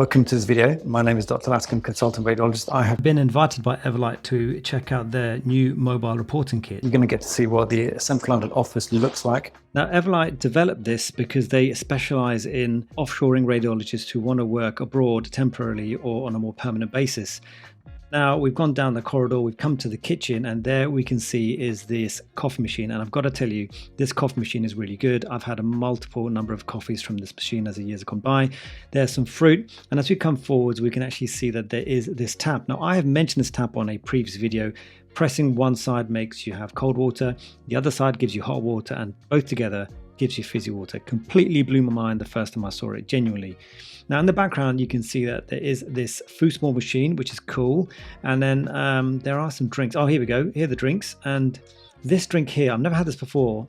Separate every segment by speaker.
Speaker 1: Welcome to this video. My name is Dr. Laskin, consultant radiologist. I have been invited by Everlight to check out their new mobile reporting kit. You're going to get to see what the Central London office looks like. Now, Everlight developed this because they specialize in offshoring radiologists who want to work abroad temporarily or on a more permanent basis. Now, we've gone down the corridor, we've come to the kitchen, and there we can see is this coffee machine. And I've got to tell you, this coffee machine is really good. I've had a multiple number of coffees from this machine as the years have gone by. There's some fruit, and as we come forwards, we can actually see that there is this tap. Now, I have mentioned this tap on a previous video. Pressing one side makes you have cold water, the other side gives you hot water, and both together gives you fizzy water. Completely blew my mind the first time I saw it, genuinely. Now in the background, you can see that there is this foosball machine, which is cool. And then there are some drinks. Oh, here we go. Here are the drinks. And this drink here, I've never had this before.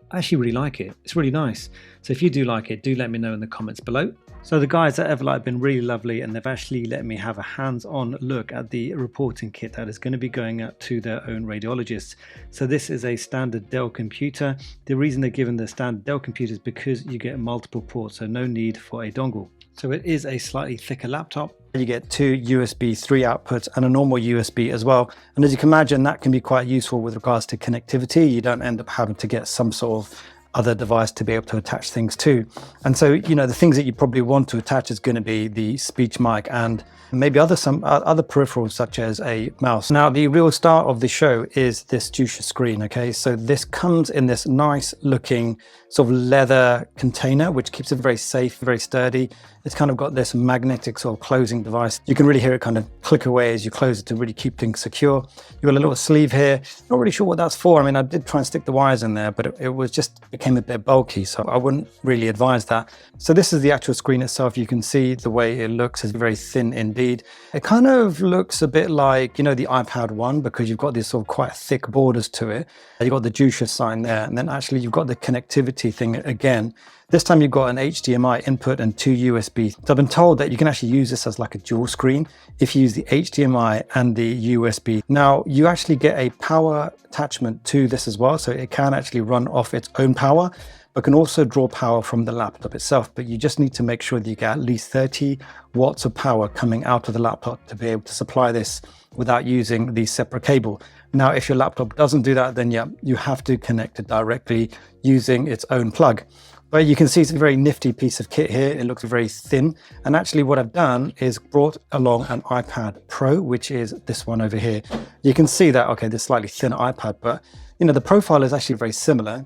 Speaker 1: I actually really like it. It's really nice. So if you do like it, do let me know in the comments below. So the guys at Everlight have been really lovely, and they've actually let me have a hands-on look at the reporting kit that is going to be going out to their own radiologists. So this is a standard Dell computer. The reason they're given the standard Dell computer is because you get multiple ports, so no need for a dongle. So it is a slightly thicker laptop. You get two USB 3 outputs and a normal USB as well. And as you can imagine, that can be quite useful with regards to connectivity. You don't end up having to get some sort of other device to be able to attach things to. And so, you know, the things that you probably want to attach is going to be the speech mic and maybe some other peripherals such as a mouse. Now, the real star of the show is this juicer screen, okay? So this comes in this nice looking sort of leather container, which keeps it very safe, very sturdy. It's kind of got this magnetic sort of closing device. You can really hear it kind of click away as you close it to really keep things secure. You've got a little sleeve here. Not really sure what that's for. I mean, I did try and stick the wires in there, but it became a bit bulky, so I wouldn't really advise that. So this is the actual screen itself. You can see the way it looks is very thin indeed. It kind of looks a bit like, you know, the iPad 1, because you've got these sort of quite thick borders to it. You've got the juicer sign there, and then actually you've got the connectivity thing again. This time you've got an HDMI input and two USB. So I've been told that you can actually use this as like a dual screen if you use the HDMI and the USB. Now you actually get a power attachment to this as well. So it can actually run off its own power, but can also draw power from the laptop itself. But you just need to make sure that you get at least 30 watts of power coming out of the laptop to be able to supply this without using the separate cable. Now, if your laptop doesn't do that, then yeah, you have to connect it directly using its own plug. But you can see it's a very nifty piece of kit here. It looks very thin. And actually what I've done is brought along an iPad Pro, which is this one over here. You can see that, okay, this slightly thinner iPad, but you know, the profile is actually very similar.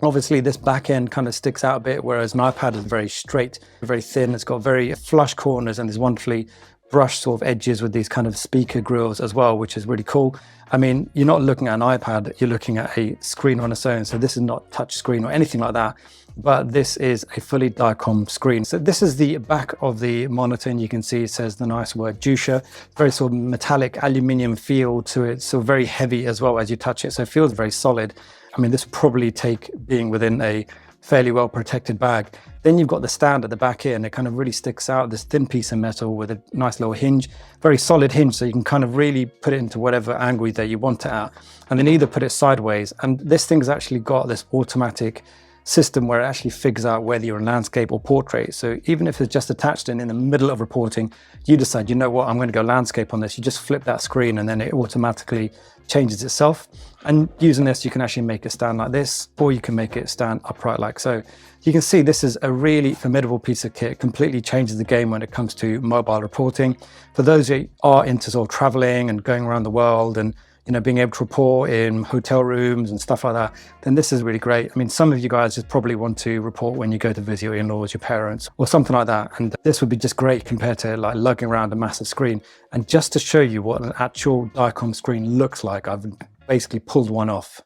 Speaker 1: Obviously this back end kind of sticks out a bit, whereas an iPad is very straight, very thin. It's got very flush corners and there's wonderfully brushed sort of edges with these kind of speaker grills as well, which is really cool. I mean, you're not looking at an iPad, you're looking at a screen on its own. So this is not touch screen or anything like that, but this is a fully Diacom screen. So this is the back of the monitor, and you can see it says the nice word juicer. Very sort of metallic aluminium feel to it, so very heavy as well as you touch it. So it feels very solid. I mean, this would probably take being within a fairly well protected bag. Then you've got the stand at the back here, and it kind of really sticks out, this thin piece of metal with a nice little hinge, very solid hinge, so you can kind of really put it into whatever angle that you want it at, and then either put it sideways. And this thing's actually got this automatic system where it actually figures out whether you're in landscape or portrait. So even if it's just attached in the middle of reporting, you decide, you know what, I'm going to go landscape on this. You just flip that screen and then it automatically changes itself. And using this, you can actually make it stand like this, or you can make it stand upright like so. You can see this is a really formidable piece of kit. It completely changes the game when it comes to mobile reporting. For those who are into sort of traveling and going around the world and you know, being able to report in hotel rooms and stuff like that, then this is really great. I mean, some of you guys just probably want to report when you go to visit your in-laws, your parents, or something like that. And this would be just great compared to like lugging around a massive screen. And just to show you what an actual Diacom screen looks like, I've basically pulled one off.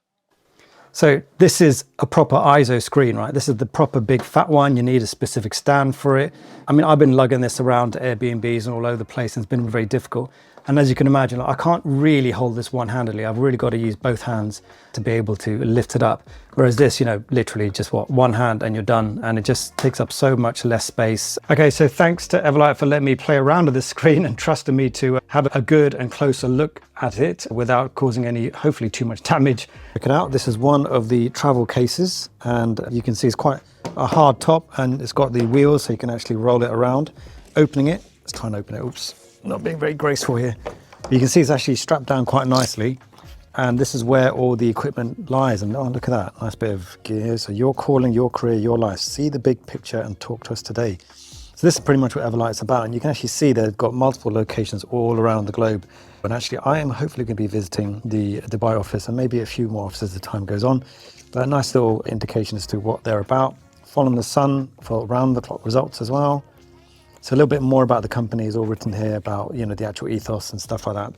Speaker 1: So this is a proper ISO screen, right? This is the proper big fat one. You need a specific stand for it. I mean, I've been lugging this around to Airbnbs and all over the place, and it's been very difficult. And as you can imagine, I can't really hold this one-handedly. I've really got to use both hands to be able to lift it up. Whereas this, you know, literally just one hand and you're done. And it just takes up so much less space. Okay, so thanks to Everlight for letting me play around with this screen and trusting me to have a good and closer look at it without causing any, hopefully too much damage. Check it out. This is one of the travel cases, and you can see it's quite a hard top, and it's got the wheels so you can actually roll it around. opening it. Let's try and open it. Oops, not being very graceful here. You can see it's actually strapped down quite nicely. And this is where all the equipment lies. And oh, look at that, nice bit of gear. So your calling, your career, your life. See the big picture and talk to us today. So this is pretty much what Everlight's about. And you can actually see they've got multiple locations all around the globe. And actually, I am hopefully going to be visiting the Dubai office and maybe a few more offices as time goes on. But a nice little indication as to what they're about. Following the sun for round-the-clock results as well. So a little bit more about the company is all written here about, you know, the actual ethos and stuff like that.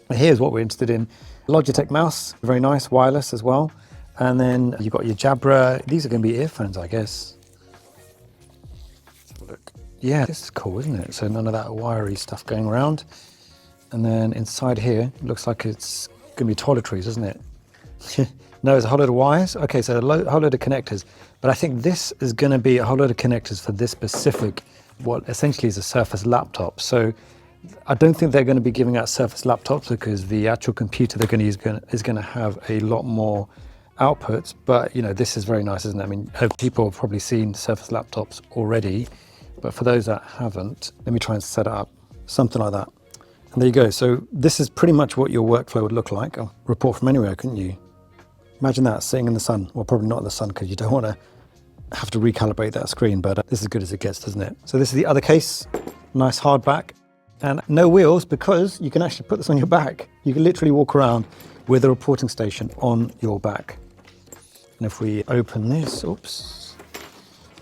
Speaker 1: But here's what we're interested in. Logitech mouse, very nice, wireless as well. And then you've got your Jabra. These are going to be earphones, I guess. Let's have a look. Yeah, this is cool, isn't it? So none of that wiry stuff going around. And then inside here, looks like it's going to be toiletries, isn't it? No, it's a whole load of wires. Okay, so a whole load of connectors. But I think this is going to be a whole load of connectors for this specific, what essentially is a Surface laptop. So I don't think they're going to be giving out Surface laptops because the actual computer they're going to use is going to have a lot more outputs. But, you know, this is very nice, isn't it? I mean, people have probably seen Surface laptops already. But for those that haven't, let me try and set it up. Something like that. And there you go. So this is pretty much what your workflow would look like. Oh, report from anywhere, couldn't you? Imagine that, sitting in the sun. Well, probably not in the sun because you don't want to have to recalibrate that screen, but this is as good as it gets, doesn't it? So this is the other case, nice hardback, and no wheels because you can actually put this on your back. You can literally walk around with a reporting station on your back. And if we open this, oops,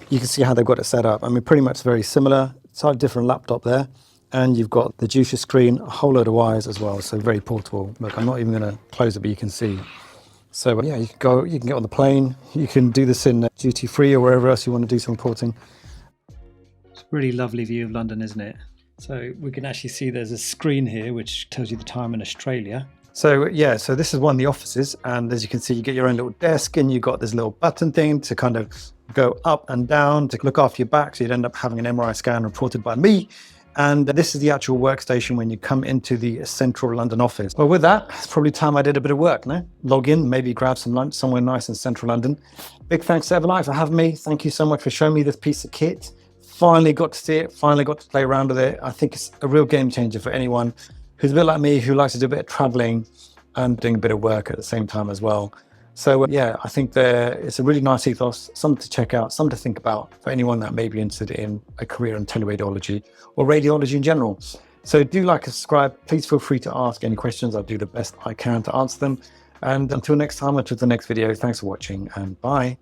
Speaker 1: you can see how they've got it set up. I mean, pretty much very similar. It's a different laptop there. And you've got the juicer screen, a whole load of wires as well, so very portable. Look, I'm not even going to close it, but you can see. So yeah, you can get on the plane. You can do this in duty free or wherever else you want to do some reporting. It's a really lovely view of London, isn't it? So we can actually see there's a screen here which tells you the time in Australia. So yeah, so this is one of the offices, and as you can see, you get your own little desk, and you've got this little button thing to kind of go up and down to look after your back. So you'd end up having an MRI scan reported by me. And this is the actual workstation when you come into the central London office. Well, with that, it's probably time I did a bit of work, no? Log in, maybe grab some lunch somewhere nice in central London. Big thanks to Everlight for having me. Thank you so much for showing me this piece of kit. Finally got to see it, finally got to play around with it. I think it's a real game changer for anyone who's a bit like me, who likes to do a bit of traveling and doing a bit of work at the same time as well. So yeah, I think it's a really nice ethos, something to check out, something to think about for anyone that may be interested in a career in teleradiology or radiology in general. So do like and subscribe. Please feel free to ask any questions. I'll do the best I can to answer them. And until next time, until the next video, thanks for watching and bye.